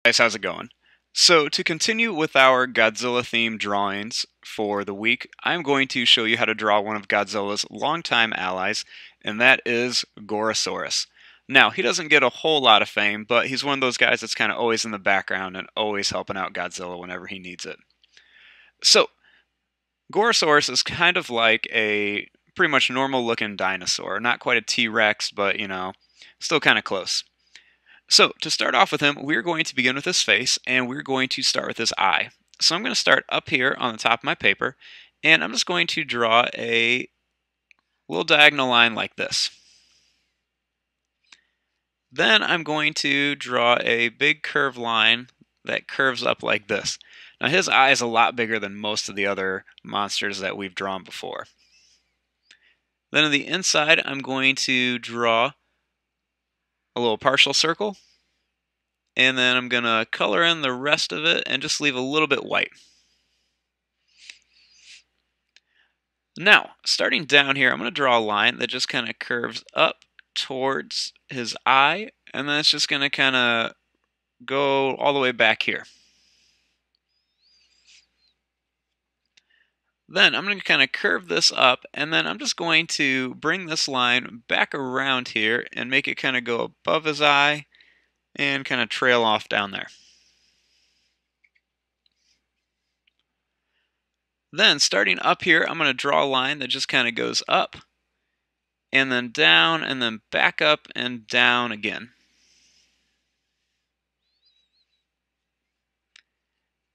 Guys, how's it going? So to continue with our Godzilla themed drawings for the week, I'm going to show you how to draw one of Godzilla's longtime allies, and that is Gorosaurus. Now, he doesn't get a whole lot of fame, but he's one of those guys that's kind of always in the background and always helping out Godzilla whenever he needs it. So, Gorosaurus is kind of like a pretty much normal looking dinosaur. Not quite a T-Rex, but still kind of close. So to start off with him, we're going to begin with his face, and we're going to start with his eye. So I'm going to start up here on the top of my paper, and I'm just going to draw a little diagonal line like this. Then I'm going to draw a big curved line that curves up like this. Now his eye is a lot bigger than most of the other monsters that we've drawn before. Then on the inside, I'm going to draw a little partial circle, and then I'm going to color in the rest of it and just leave a little bit white. Now, starting down here, I'm going to draw a line that just kind of curves up towards his eye, and then it's just going to kind of go all the way back here. Then I'm going to kind of curve this up, and then I'm just going to bring this line back around here and make it kind of go above his eye and kind of trail off down there. Then starting up here, I'm going to draw a line that just kind of goes up and then down and then back up and down again.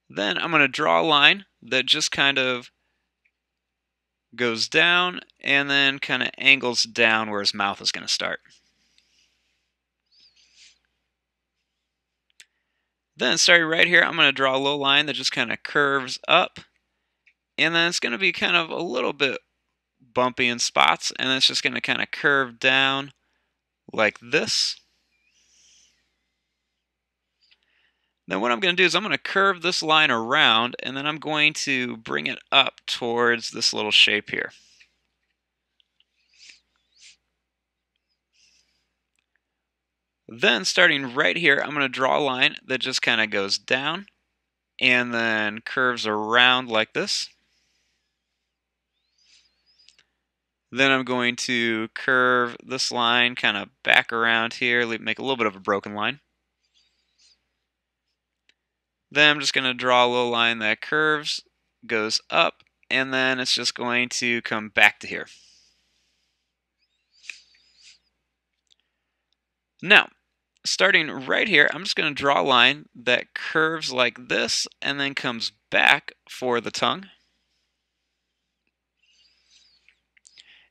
Then I'm going to draw a line that just kind of goes down and then kind of angles down where his mouth is going to start. Then starting right here, I'm going to draw a little line that just kind of curves up, and then it's going to be kind of a little bit bumpy in spots, and it's just going to kind of curve down like this. Then what I'm going to do is I'm going to curve this line around, and then I'm going to bring it up towards this little shape here. Then starting right here, I'm going to draw a line that just kind of goes down and then curves around like this. Then I'm going to curve this line kind of back around here, make a little bit of a broken line. Then I'm just going to draw a little line that curves, goes up, and then it's just going to come back to here. Now, starting right here, I'm just going to draw a line that curves like this and then comes back for the tongue.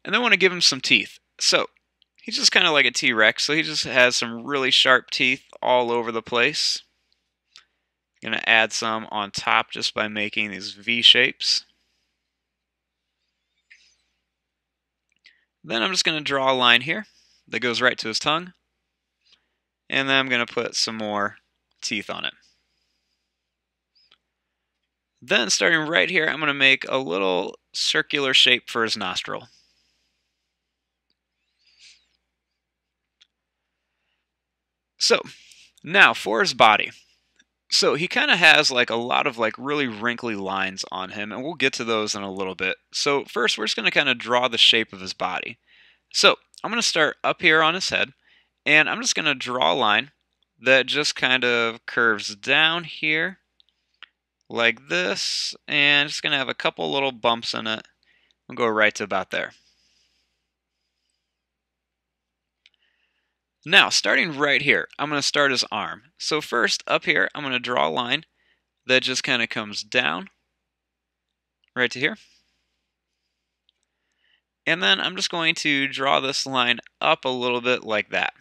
And then I want to give him some teeth. So, he's just kind of like a T-Rex, so he just has some really sharp teeth all over the place. I'm going to add some on top just by making these V shapes. Then I'm just going to draw a line here that goes right to his tongue. And then I'm going to put some more teeth on it. Then starting right here, I'm going to make a little circular shape for his nostril. So, now for his body. So he kind of has like a lot of like really wrinkly lines on him, and we'll get to those in a little bit. So first we're just going to kind of draw the shape of his body. So I'm going to start up here on his head, and I'm just going to draw a line that just kind of curves down here like this, and just going to have a couple little bumps in it. I'll go right to about there. Now, starting right here, I'm going to start his arm. So first, up here, I'm going to draw a line that just kind of comes down right to here. And then I'm just going to draw this line up a little bit like that.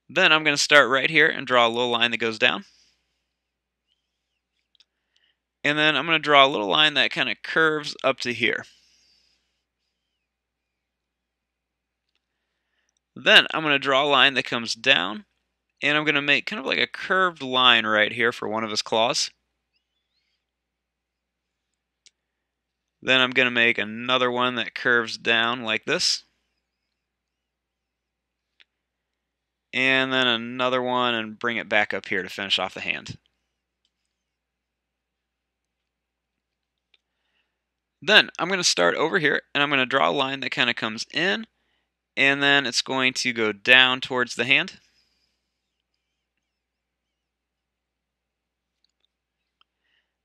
Then I'm going to start right here and draw a little line that goes down. And then I'm going to draw a little line that kind of curves up to here. Then I'm going to draw a line that comes down, and I'm going to make kind of like a curved line right here for one of his claws. Then I'm going to make another one that curves down like this. and then another one, and bring it back up here to finish off the hand. Then I'm going to start over here, and I'm going to draw a line that kind of comes in, and then it's going to go down towards the hand.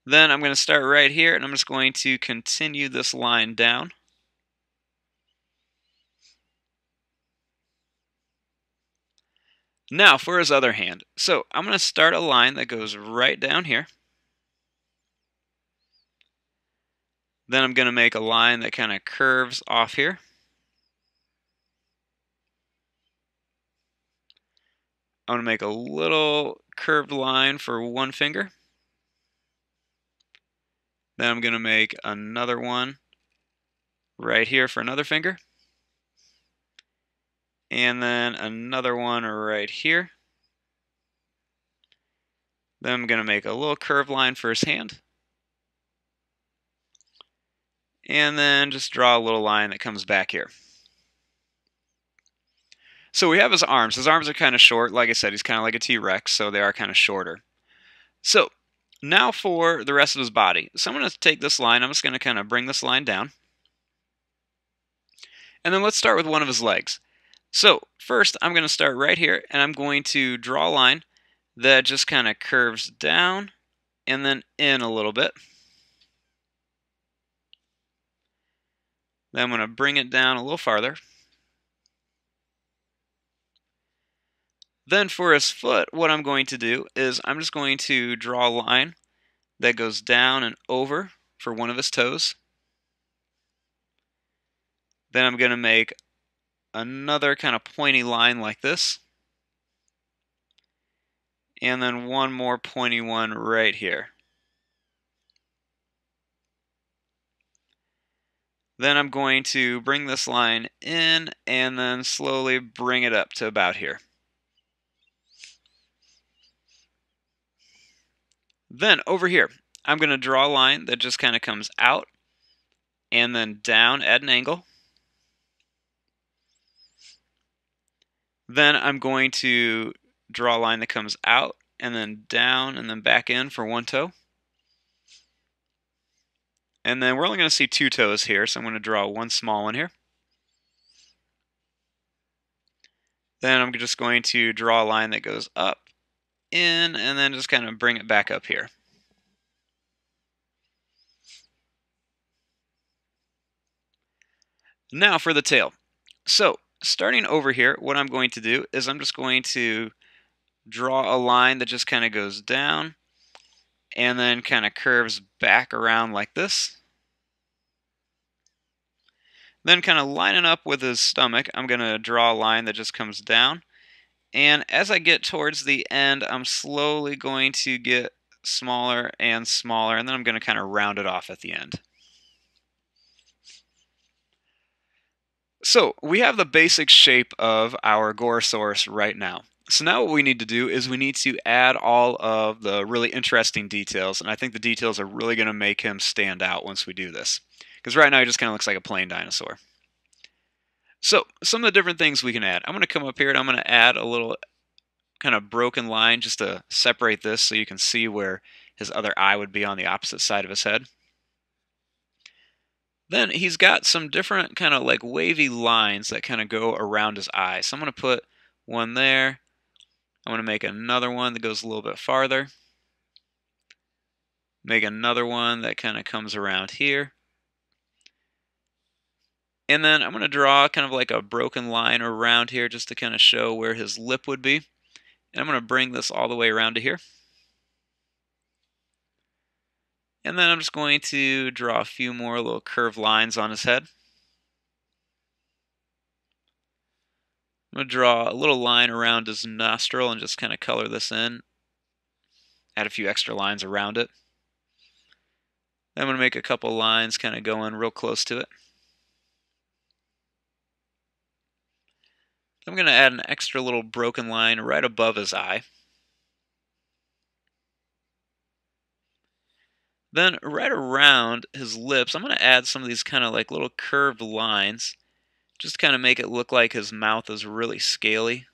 Then I'm going to start right here, and I'm just going to continue this line down. Now for his other hand. So I'm going to start a line that goes right down here. Then I'm going to make a line that kind of curves off here. I'm going to make a little curved line for one finger. Then I'm going to make another one right here for another finger. And then another one right here. Then I'm going to make a little curved line for his hand. And then just draw a little line that comes back here. So we have his arms. His arms are kind of short. Like I said, he's kind of like a T-Rex, so they are kind of shorter. So now for the rest of his body. So I'm going to take this line. I'm just going to kind of bring this line down. And then let's start with one of his legs. So first, I'm going to start right here, and I'm going to draw a line that just kind of curves down and then in a little bit. Then I'm going to bring it down a little farther. Then for his foot, what I'm going to do is I'm just going to draw a line that goes down and over for one of his toes. Then I'm going to make another kind of pointy line like this. And then one more pointy one right here. Then I'm going to bring this line in and then slowly bring it up to about here. Then over here, I'm going to draw a line that just kind of comes out and then down at an angle. Then I'm going to draw a line that comes out and then down and then back in for one toe. And then we're only going to see two toes here, so I'm going to draw one small one here. Then I'm just going to draw a line that goes up, in, and then just kind of bring it back up here. Now for the tail. So starting over here, what I'm going to do is I'm just going to draw a line that just kind of goes down and then kind of curves back around like this. Then kind of lining up with his stomach, I'm going to draw a line that just comes down. And as I get towards the end, I'm slowly going to get smaller and smaller, and then I'm going to kind of round it off at the end. So we have the basic shape of our Gorosaurus right now. So now what we need to do is we need to add all of the really interesting details, and I think the details are really going to make him stand out once we do this. Because right now he just kind of looks like a plain dinosaur. So some of the different things we can add. I'm going to come up here and I'm going to add a little kind of broken line just to separate this so you can see where his other eye would be on the opposite side of his head. Then he's got some different kind of like wavy lines that kind of go around his eye. So I'm going to put one there. I'm going to make another one that goes a little bit farther. Make another one that kind of comes around here. And then I'm going to draw kind of like a broken line around here just to kind of show where his lip would be. And I'm going to bring this all the way around to here. And then I'm just going to draw a few more little curved lines on his head. I'm going to draw a little line around his nostril and just kind of color this in. Add a few extra lines around it. Then I'm going to make a couple lines kind of going real close to it. I'm going to add an extra little broken line right above his eye. Then right around his lips, I'm going to add some of these kind of like little curved lines, just to kind of make it look like his mouth is really scaly.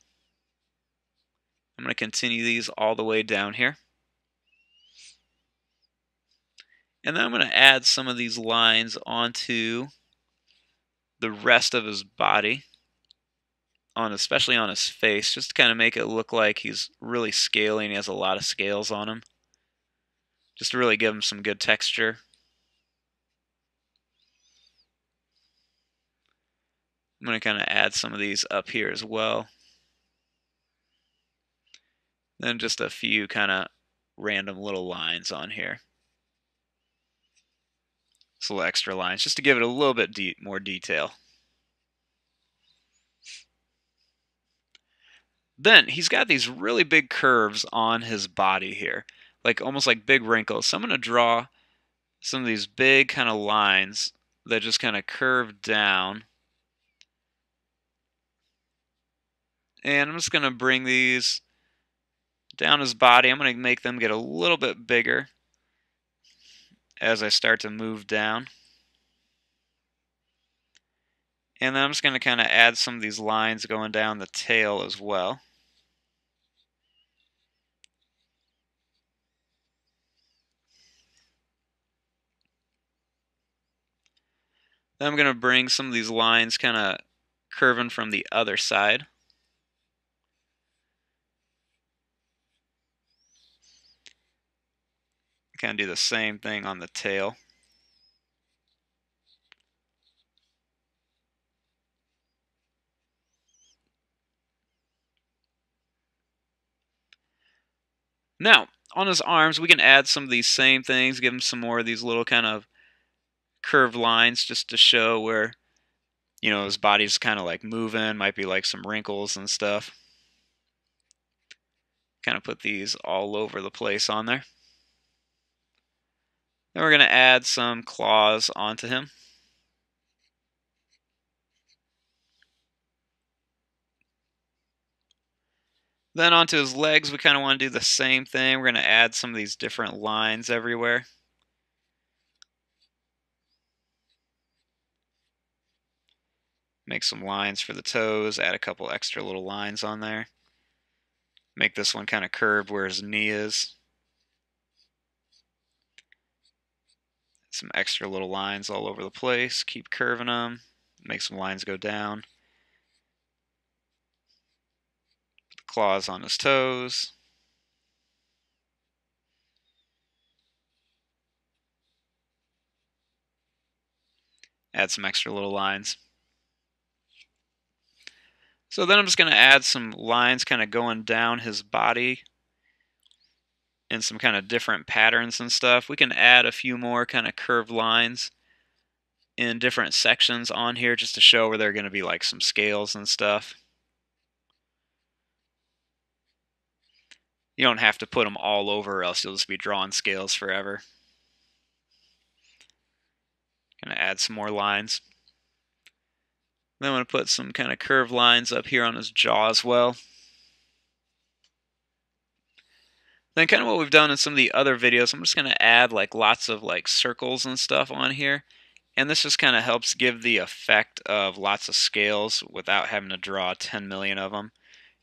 I'm going to continue these all the way down here. And then I'm going to add some of these lines onto the rest of his body, especially on his face, just to kind of make it look like he's really scaly and he has a lot of scales on him, just to really give him some good texture. I'm going to kind of add some of these up here as well. Then just a few kind of random little lines on here. Just little extra lines, just to give it a little bit more detail. Then he's got these really big curves on his body here, like almost like big wrinkles. So I'm going to draw some of these big kind of lines that just kind of curve down. And I'm just going to bring these down his body. I'm going to make them get a little bit bigger as I start to move down. And then I'm just going to kind of add some of these lines going down the tail as well. Then I'm going to bring some of these lines kind of curving from the other side. Kind of do the same thing on the tail. Now, on his arms, we can add some of these same things, give him some more of these little kind of curved lines just to show where, his body's kind of like moving, might be like some wrinkles and stuff. Kind of put these all over the place on there. Then we're going to add some claws onto him. Then onto his legs, we kind of want to do the same thing. We're going to add some of these different lines everywhere. Make some lines for the toes, add a couple extra little lines on there. Make this one kind of curved where his knee is. Some extra little lines all over the place. Keep curving them. Make some lines go down. Put the claws on his toes. Add some extra little lines. So then I'm just going to add some lines kind of going down his body in some kind of different patterns and stuff. We can add a few more kind of curved lines in different sections on here just to show where there are going to be like some scales and stuff. You don't have to put them all over or else you'll just be drawing scales forever. Going to add some more lines. Then I'm going to put some kind of curved lines up here on his jaw as well. Then kind of what we've done in some of the other videos, I'm just going to add like lots of like circles and stuff on here. And this just kind of helps give the effect of lots of scales without having to draw 10 million of them.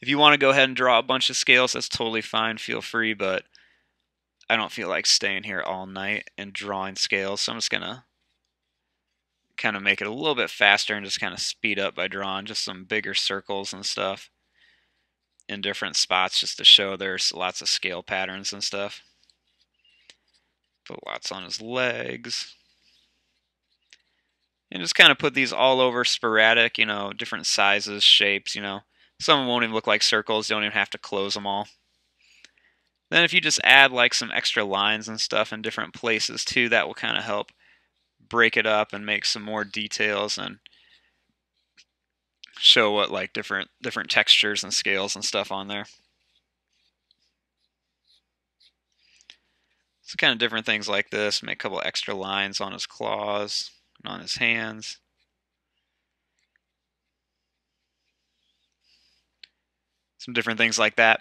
If you want to go ahead and draw a bunch of scales, that's totally fine, feel free, but I don't feel like staying here all night and drawing scales, so I'm just going to kind of make it a little bit faster and just kind of speed up by drawing just some bigger circles and stuff in different spots just to show there's lots of scale patterns and stuff. Put lots on his legs. And just kind of put these all over sporadic, different sizes, shapes, Some of them won't even look like circles, you don't even have to close them all. Then if you just add like some extra lines and stuff in different places too, that will kind of help break it up and make some more details and show what like different textures and scales and stuff on there. So kind of different things like this. Make a couple extra lines on his claws and on his hands. Some different things like that.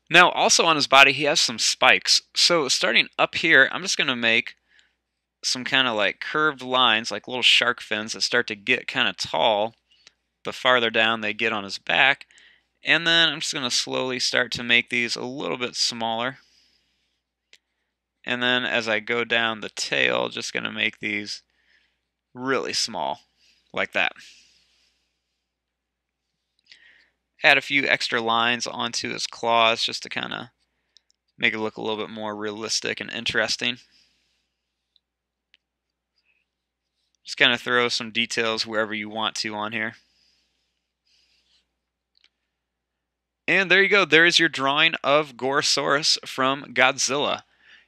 Now also on his body he has some spikes. So starting up here, I'm just going to make some kind of like curved lines, like little shark fins that start to get kind of tall the farther down they get on his back. And then I'm just going to slowly start to make these a little bit smaller. And then as I go down the tail, just going to make these really small, like that. Add a few extra lines onto his claws just to kind of make it look a little bit more realistic and interesting. Just kind of throw some details wherever you want to on here. And there you go. There is your drawing of Gorosaurus from Godzilla.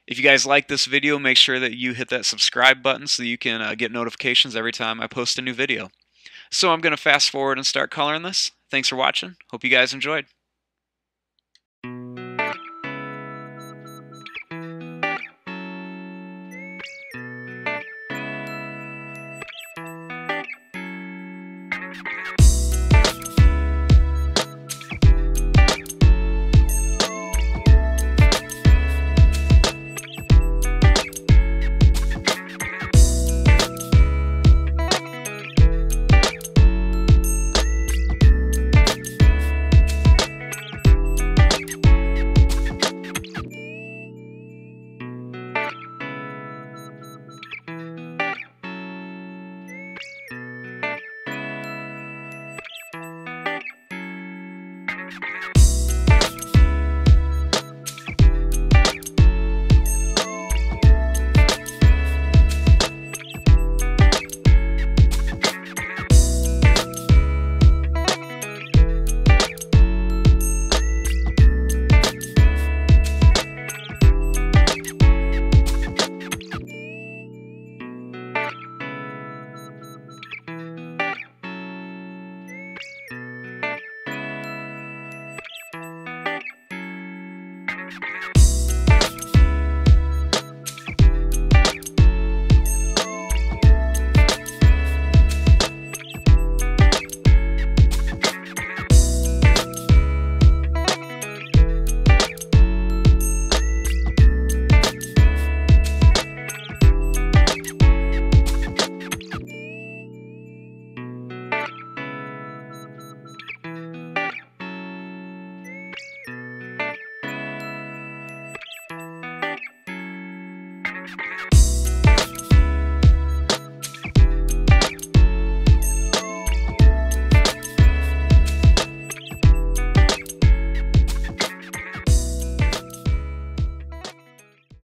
If you guys like this video, make sure that you hit that subscribe button so you can get notifications every time I post a new video. So I'm going to fast forward and start coloring this. Thanks for watching. Hope you guys enjoyed.